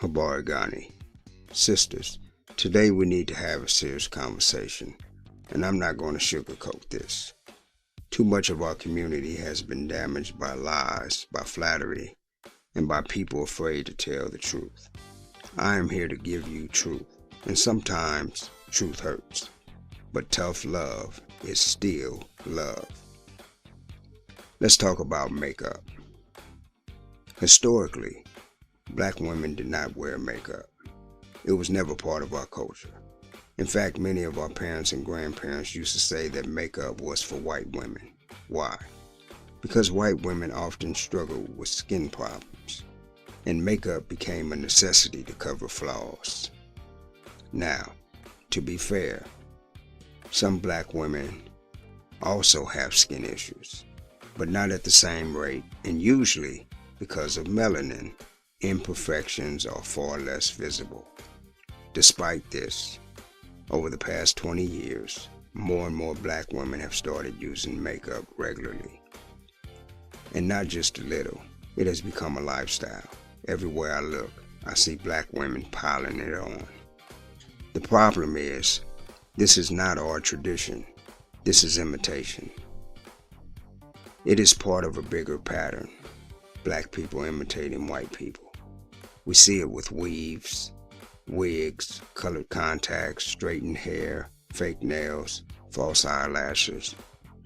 Habarigani. Sisters, today we need to have a serious conversation, and I'm not going to sugarcoat this. Too much of our community has been damaged by lies, by flattery, and by people afraid to tell the truth. I am here to give you truth, and sometimes truth hurts, but tough love is still love. Let's talk about makeup. Historically, black women did not wear makeup. It was never part of our culture. In fact, many of our parents and grandparents used to say that makeup was for white women. Why? Because white women often struggled with skin problems, and makeup became a necessity to cover flaws. Now, to be fair, some black women also have skin issues, but not at the same rate, and usually because of melanin, imperfections are far less visible. Despite this, over the past 20 years, more and more black women have started using makeup regularly. And not just a little, it has become a lifestyle. Everywhere I look, I see black women piling it on. The problem is, this is not our tradition. This is imitation. It is part of a bigger pattern. Black people imitating white people. We see it with weaves, wigs, colored contacts, straightened hair, fake nails, false eyelashes,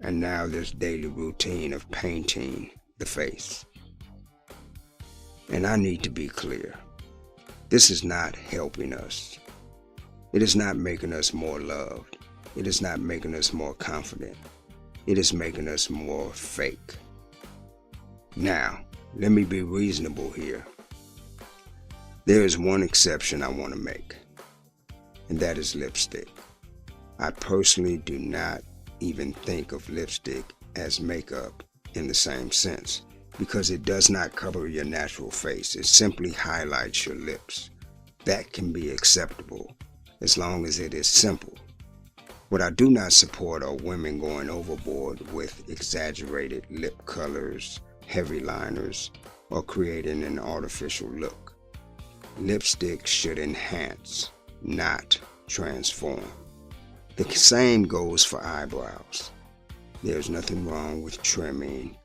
and now this daily routine of painting the face. And I need to be clear. This is not helping us. It is not making us more loved. It is not making us more confident. It is making us more fake. Now, let me be reasonable here. There is one exception I want to make, and that is lipstick. I personally do not even think of lipstick as makeup in the same sense, because it does not cover your natural face. It simply highlights your lips. That can be acceptable as long as it is simple. What I do not support are women going overboard with exaggerated lip colors, heavy liners, or creating an artificial look. Lipstick should enhance, not transform. The same goes for eyebrows. There's nothing wrong with trimming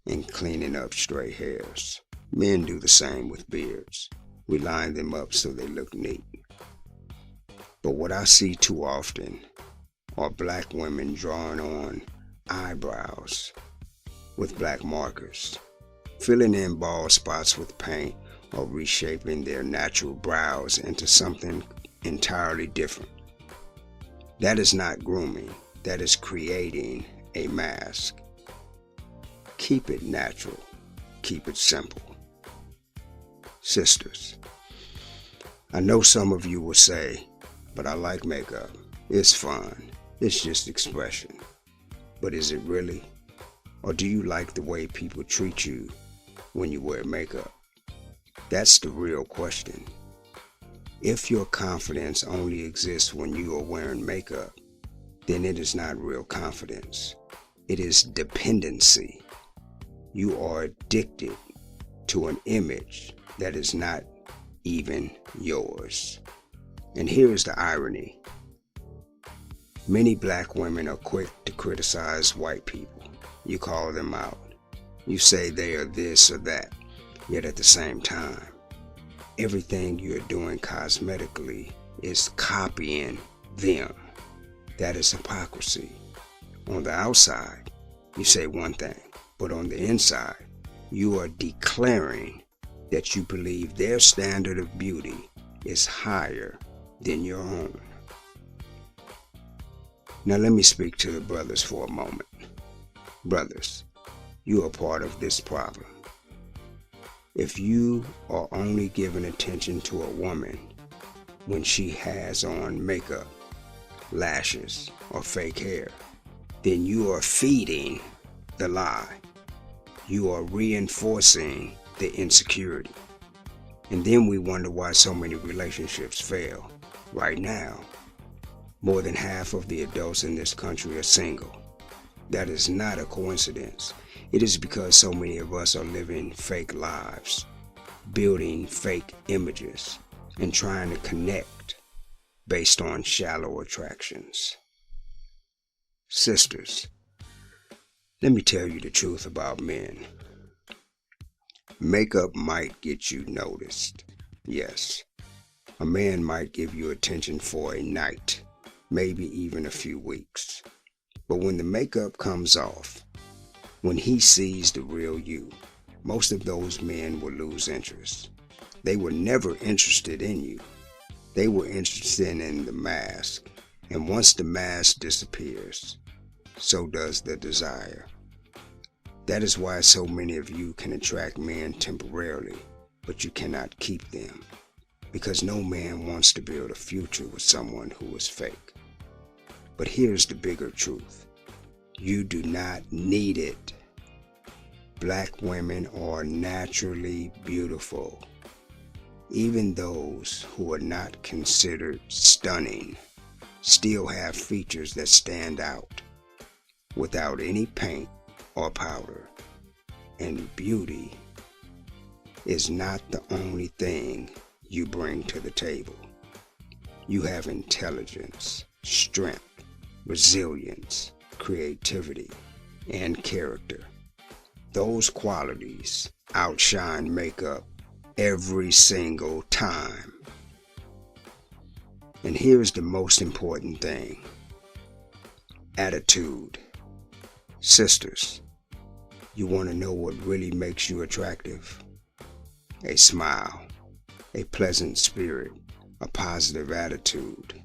and cleaning up stray hairs. Men do the same with beards. We line them up so they look neat. But what I see too often are black women drawing on eyebrows with black markers, filling in bald spots with paint, or reshaping their natural brows into something entirely different. That is not grooming. That is creating a mask. Keep it natural. Keep it simple. Sisters, I know some of you will say, but I like makeup. It's fun. It's just expression. But is it really? Or do you like the way people treat you when you wear makeup? That's the real question. If your confidence only exists when you are wearing makeup, then it is not real confidence. It is dependency. You are addicted to an image that is not even yours. And here is the irony. Many black women are quick to criticize white people. You call them out. You say they are this or that. Yet at the same time, everything you're doing cosmetically is copying them. That is hypocrisy. On the outside, you say one thing, but on the inside, you are declaring that you believe their standard of beauty is higher than your own. Now let me speak to the brothers for a moment. Brothers, you are part of this problem. If you are only giving attention to a woman when she has on makeup, lashes, or fake hair, then you are feeding the lie. You are reinforcing the insecurity. And then we wonder why so many relationships fail. Right now, more than half of the adults in this country are single. That is not a coincidence. It is because so many of us are living fake lives, building fake images and trying to connect based on shallow attractions. Sisters, let me tell you the truth about men. Makeup might get you noticed. Yes, a man might give you attention for a night, maybe even a few weeks. But when the makeup comes off, when he sees the real you, most of those men will lose interest. They were never interested in you. They were interested in the mask. And once the mask disappears, so does the desire. That is why so many of you can attract men temporarily, but you cannot keep them. Because no man wants to build a future with someone who is fake. But here's the bigger truth. You do not need it. Black women are naturally beautiful. Even those who are not considered stunning still have features that stand out without any paint or powder. And beauty is not the only thing you bring to the table. You have intelligence, strength, resilience, creativity, and character. Those qualities outshine makeup every single time. And here's the most important thing. Attitude. Sisters, you want to know what really makes you attractive? A smile, a pleasant spirit, a positive attitude.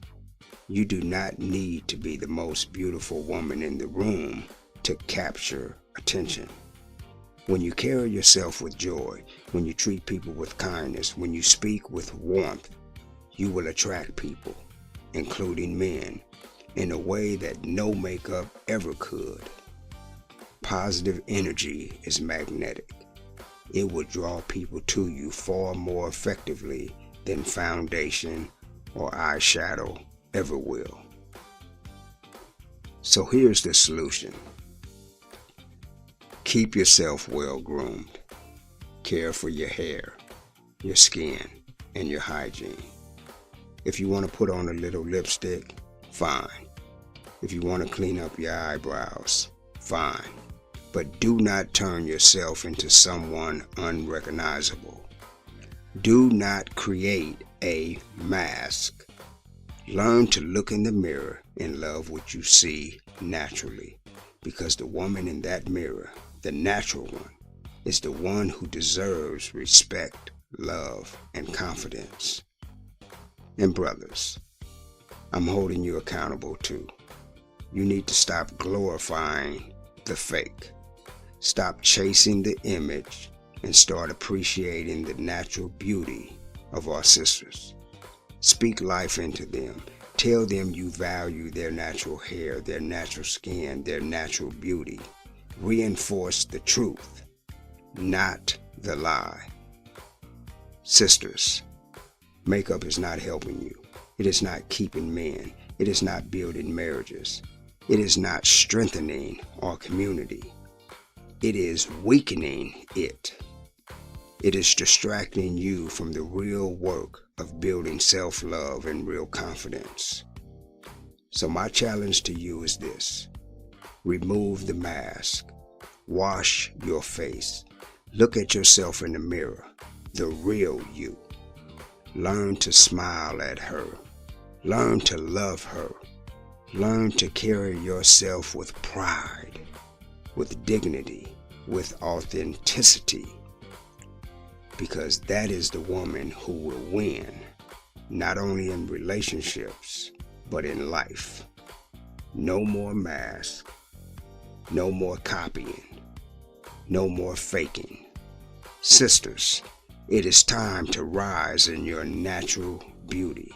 You do not need to be the most beautiful woman in the room to capture attention. When you carry yourself with joy, when you treat people with kindness, when you speak with warmth, you will attract people, including men, in a way that no makeup ever could. Positive energy is magnetic. It will draw people to you far more effectively than foundation or eyeshadow ever will. So here's the solution. Keep yourself well groomed. Care for your hair, your skin, and your hygiene. If you want to put on a little lipstick, fine. If you want to clean up your eyebrows, fine. But do not turn yourself into someone unrecognizable. Do not create a mask. Learn to look in the mirror and love what you see naturally, because the woman in that mirror, the natural one, is the one who deserves respect, love, and confidence. And brothers, I'm holding you accountable too. You need to stop glorifying the fake. Stop chasing the image and start appreciating the natural beauty of our sisters. Speak life into them. Tell them you value their natural hair, their natural skin, their natural beauty. Reinforce the truth, not the lie. Sisters, makeup is not helping you. It is not keeping men. It is not building marriages. It is not strengthening our community. It is weakening it. It is distracting you from the real work of building self-love and real confidence. So my challenge to you is this. Remove the mask. Wash your face. Look at yourself in the mirror, the real you. Learn to smile at her. Learn to love her. Learn to carry yourself with pride, with dignity, with authenticity. Because that is the woman who will win, not only in relationships, but in life. No more mask, no more copying, no more faking. Sisters, it is time to rise in your natural beauty.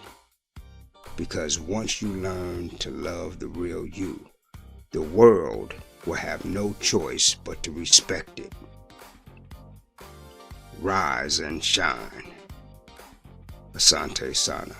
Because once you learn to love the real you, the world will have no choice but to respect it. Rise and shine. Asante Sana.